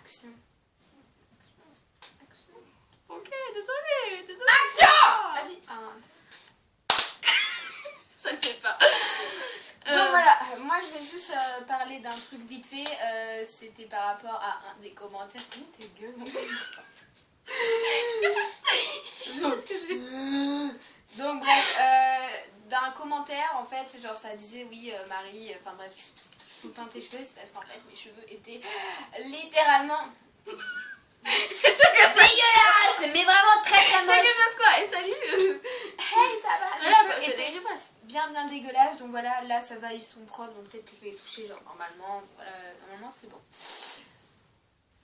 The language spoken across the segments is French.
Action. Ok, désolée. Action. Vas-y. Ça ne fait pas. Donc voilà, moi je vais juste parler d'un truc vite fait. C'était par rapport à un des commentaires. Oh, tes gueules, mon gars. Donc bref, d'un commentaire en fait, genre ça disait oui Marie, enfin bref, tu touches tout le temps tes cheveux, c'est parce qu'en fait mes cheveux étaient littéralement dégueulasses, mais vraiment très moches. Passe quoi? Et salut. Hey, ça va. Mes cheveux étaient bien dégueulasses, donc voilà, là ça va, ils sont propres, donc peut-être que je vais les toucher genre normalement, donc voilà, normalement c'est bon.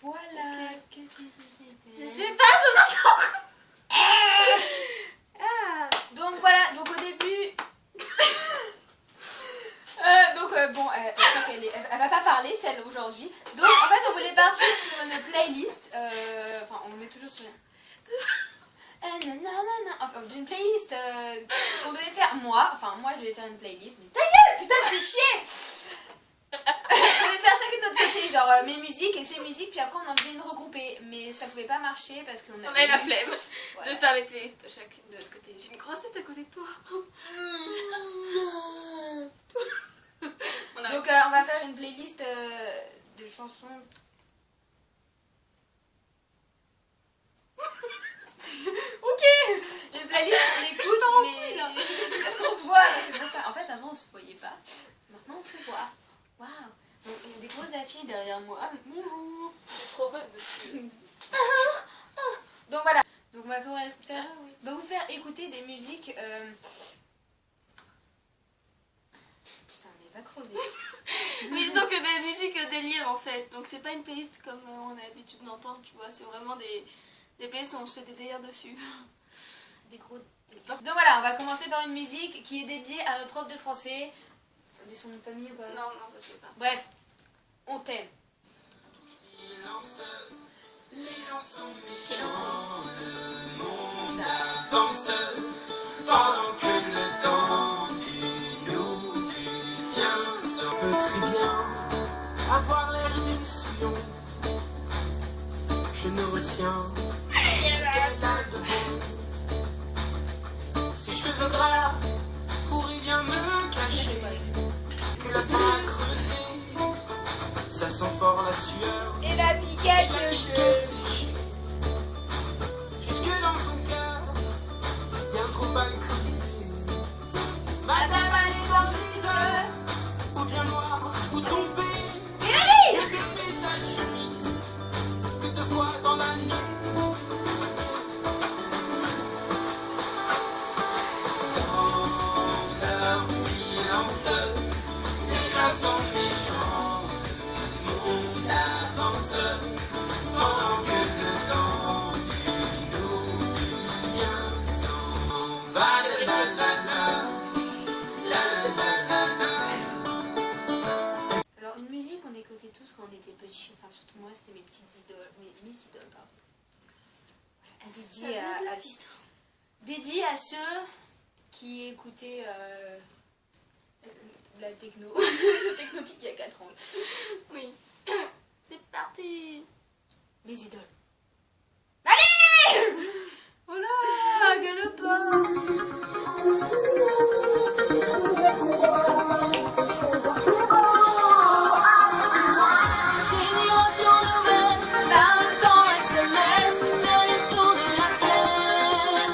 Voilà, qu'est-ce que c'était? Je sais pas, ça Donc voilà, donc au début... bon, je crois elle va pas parler celle aujourd'hui. Donc en fait on voulait partir sur une playlist, enfin on le met toujours sur... Enfin d'une playlist qu'on devait faire moi je devais faire une playlist, mais ta gueule, putain c'est chier. On devait faire chacun de notre côté, genre mes musiques et ses musiques, puis après on en faisait une regroupée, mais ça pouvait pas marcher parce qu'on avait la flemme voilà. de faire les playlists chacune de l'autre côté. J'ai une grosse tête à côté de toi. Donc on va faire une playlist de chansons. Ok, une playlist qu'on écoute, mais parce qu'on se voit, c'est pour ça. En fait avant on se voyait pas, maintenant on se voit. Waouh. Donc il y a des grosses affiches derrière moi. Bonjour. C'est trop bonne dessus. Donc voilà. Donc on va vous faire écouter des musiques. Putain mais va crever. Oui, donc des musiques délire en fait. Donc c'est pas une playlist comme on a l'habitude d'entendre, tu vois. C'est vraiment des playlists où on se fait des délires dessus. Des gros délires. Donc voilà, on va commencer par une musique qui est dédiée à notre prof de français. On dit son nom de famille ou pas? Non, ça se fait pas. Bref, on t'aime. Les gens sont méchants, le monde avance pendant que le temps nous devient. Ça peut très bien avoir l'air d'une sillon. Je ne retiens ce qu'elle a de bon. Ses cheveux gras pourraient bien me cacher que la fin a creusé. Ça sent fort la sueur Et la piquette, séchée. Jusque dans son cœur, bien trop alcoolisé. Madame, elle est en prison, ou bien noire, ou tombée. Ne défait sa chemise que 2 fois dans la nuit. Dans leur silence, les gens sont méchants. Pendant que le temps nous devient sans va la la la la la. Alors une musique qu'on écoutait tous quand on était petits, enfin surtout moi c'était mes petites idoles, mes idoles pardon. Dédié à ceux qui écoutaient la techno, la technotique il y a 4 ans. Oui. C'est parti. Les idoles. Allez. Voilà, gueule pas. Génération nouvelle, dans le temps SMS, fait le tour de la terre.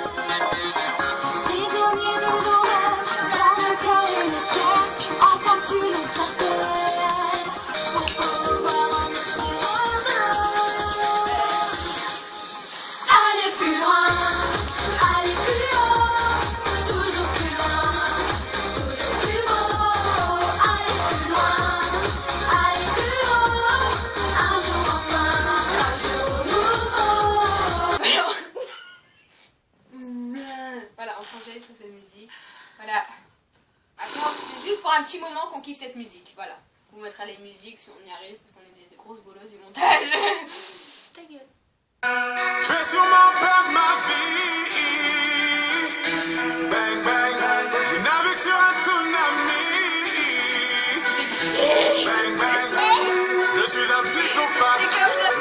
Prisonnier de nos rêves, dans le cœur et le texte, entends-tu nous t'appelles pour pouvoir en espérance. Aller plus loin, aller plus haut, toujours plus loin, toujours plus beau. Aller plus loin, aller plus haut, un jour enfin, un jour nouveau. Voilà, on s'enjaille sur cette musique. Voilà. Maintenant, c'est juste pour un petit moment qu'on kiffe cette musique. Voilà. On vous mettra les musiques si on y arrive, parce qu'on est des grosses bolosses du montage. Ta gueule. Je vais sûrement perdre ma vie. Bang bang, je navigue sur un tsunami. Fais pitié. Bang bang, je suis un psychopathe. Je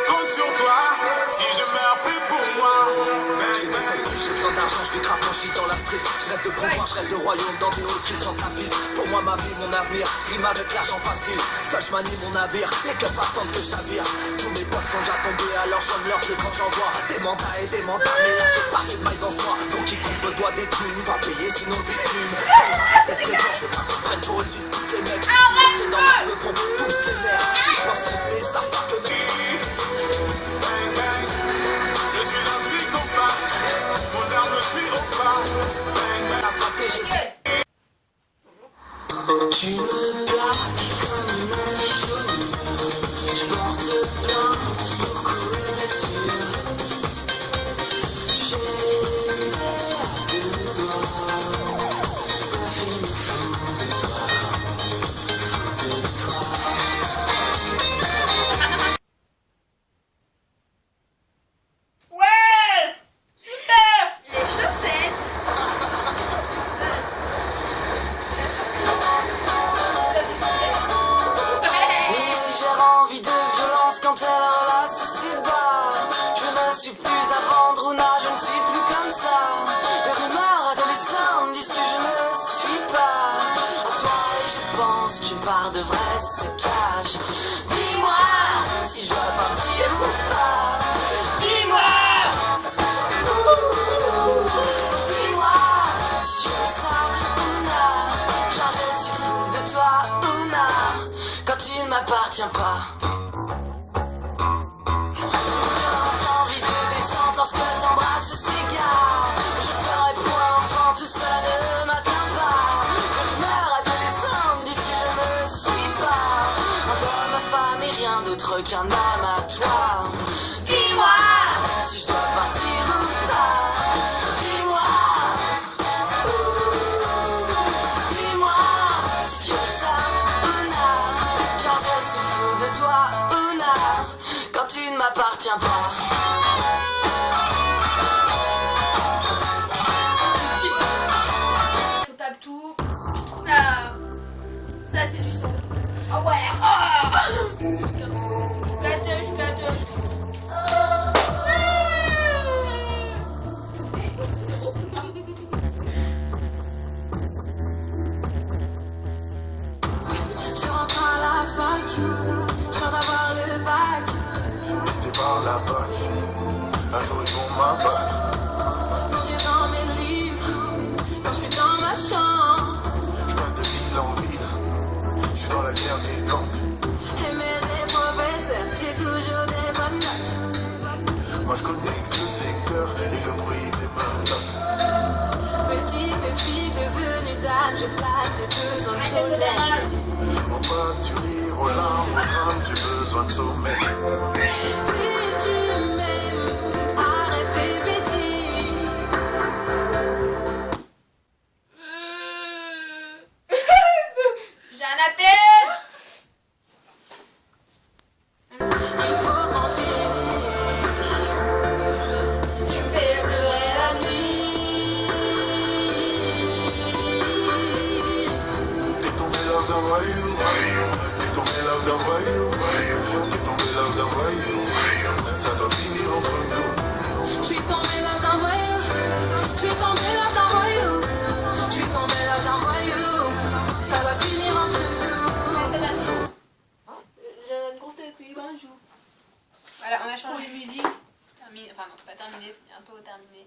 J'ai dit celle qui j'ai besoin d'argent, je grave quand je suis dans la street. Je rêve de pouvoir, je rêve de royaume dans des halls qui sont tapis. Pour moi ma vie, mon avenir, rime avec l'argent facile. Seul je manie mon navire, les keufs attendent que je chavire. Tous mes potes sont déjà tombés, alors je sonne leur clé quand j'envoie des mandats et des mandats. Mais là j'ai pas fait de maille dans ce mois, donc quiconque me doit des thunes va payer sinon le bitume. Tête présent, je veux pas qu'on prenne pour une petite pute les mecs. J'ai dans le me trompe tous les nerfs. Ils pensent mais ils savent pas que Bang bang, je suis un psychopathe. Mon âme me suit au pas. Bang bang. la stratégie c'est Tu me plaques comme un jaune. Je porte plainte pour courir blessure. J'étais de toi. T'as fait me fou de toi. Fou de toi. Ouais, super. Les chaussettes. Et j'ai envie de violence quand elle relasse ses bas. Je ne suis plus à vendre, Ouna, je ne suis plus comme ça. Des rumeurs adolescentes disent que je ne suis pas à toi et je pense qu'une part de vrai se cache. Dis-moi si je dois partir ou pas. Dis-moi. Dis-moi si tu aimes ça, Ouna. Car je suis fou de toi, Ouna. Quand tu ne m'appartiens pas. Violente envie de descendre lorsque t'embrasses s'égare. Je ferai pour l'enfant tout seul ne m'atteint pas. Des rumeurs adolescentes disent que je ne suis pas un homme, femme et rien d'autre qu'un amattoir. Dis-moi si je dois partir ou pas. Dis-moi. Dis-moi si tu aimes ça, Ouna. Car je suis fou de toi, Ouna. Quand tu ne m'appartiens pas. C'est pas tout. Ah, ça c'est du son. Ah ouais. Ah. Gâteau. Je rentre à la fac, sûr d'avoir le bac. C'était par la bac. Un jour ils vont m'abattre. Plongé dans mes livres, quand je suis dans ma chambre. Je passe de ville en ville. Je suis dans la guerre des gangs. Aimer des professeurs, j'ai toujours des bonnes notes. Moi je connais que le secteur et le bruit des menottes. Petite fille devenue dame, je plane, j'ai besoin de soleil. On passe du rire aux larmes, au drame, j'ai besoin de sommeil. Si tu m'aimes, arrête tes bêtises. J'ai un appel. Il faut compter. Tu me fais pleurer la nuit. T'es tombé love d'un voyou. T'es tombé love d'un voyou. T'es tombé love d'un voyou. Ça doit finir entre nous. Je suis tombée là d'un voyou. Je suis tombée là d'un voyou. Je suis tombée là d'un voyou. Ça va finir entre nous. J'ai une grosse tête puis bonjour. Voilà, on a changé de musique. Terminé. Enfin non, c'est pas terminé, c'est bientôt terminé.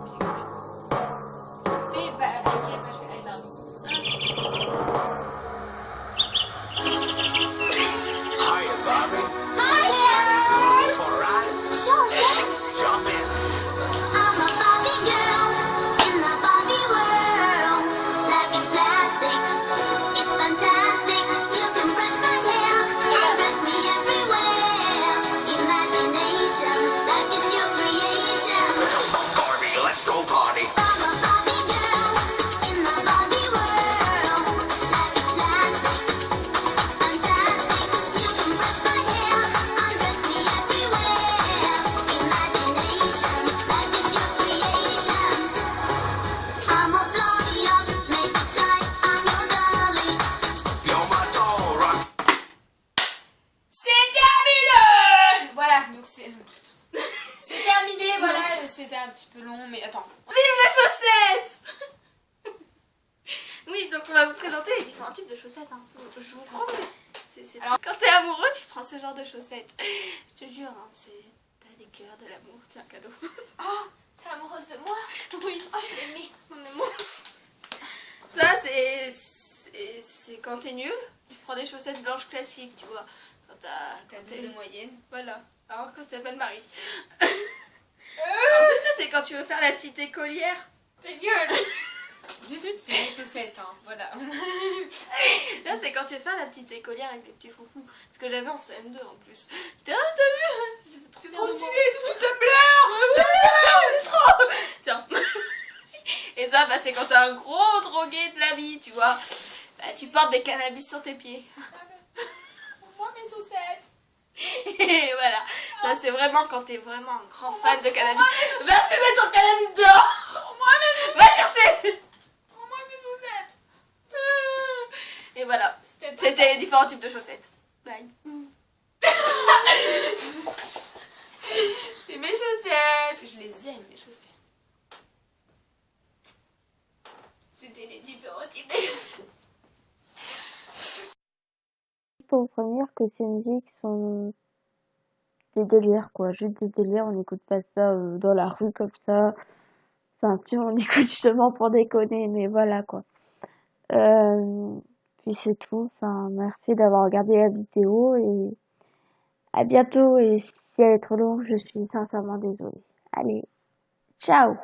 Musique de chou. Fais avec elle, moi je fais avec Barbie. Hiya, Barbie. Hi You there. looking for a ride? Sure, yeah. Jump in. I'm a Barbie girl in the Barbie world. Life in plastic, it's fantastic. You can brush my hair, undress me everywhere. Imagination, life is your creation. Come on, Barbie, let's go party. I'm a Barbie girl in the Barbie world. c'était un petit peu long, mais attends. Vive les chaussettes. Oui, donc on va vous présenter les différents types de chaussettes. Hein. Je vous prends. Alors, quand t'es amoureux, tu prends ce genre de chaussettes. Je te jure, hein, t'as des cœurs, de l'amour, tiens, cadeau. Oh, t'es amoureuse de moi? Oui. Oh, je l'aimais. On est mort. Ça, c'est quand t'es nul, tu prends des chaussettes blanches classiques, tu vois. Quand T'as deux de moyenne. Voilà. Alors, quand tu t'appelles Marie. Ensuite, c'est quand tu veux faire la petite écolière. Ta gueule. Juste, c'est des chaussettes, hein, voilà. Là, c'est quand tu veux faire la petite écolière avec les petits foufous. Ce que j'avais en CM2 en plus. Putain, t'as vu? C'est trop stylé, tout te pleure. Trop. Tiens. Et ça, bah, c'est quand t'es un gros drogué de la vie, tu vois. Bah, tu portes des cannabis sur tes pieds. Moi, mes chaussettes. Et voilà. Ça, c'est vraiment quand t'es vraiment un grand fan de cannabis. Va fumer ton cannabis dehors. Va chercher. Moi, mes chaussettes. Et voilà. C'était les différents types de chaussettes. Bye. C'est mes chaussettes. Je les aime, mes chaussettes. C'était les différents types de chaussettes. Pour vous prévenir que ces musiques sont des délires, quoi. Juste des délires, on n'écoute pas ça dans la rue comme ça. Enfin, si, on écoute justement pour déconner, mais voilà, quoi. Puis c'est tout. Enfin, merci d'avoir regardé la vidéo et à bientôt. Et si elle est trop longue, je suis sincèrement désolée. Allez, ciao!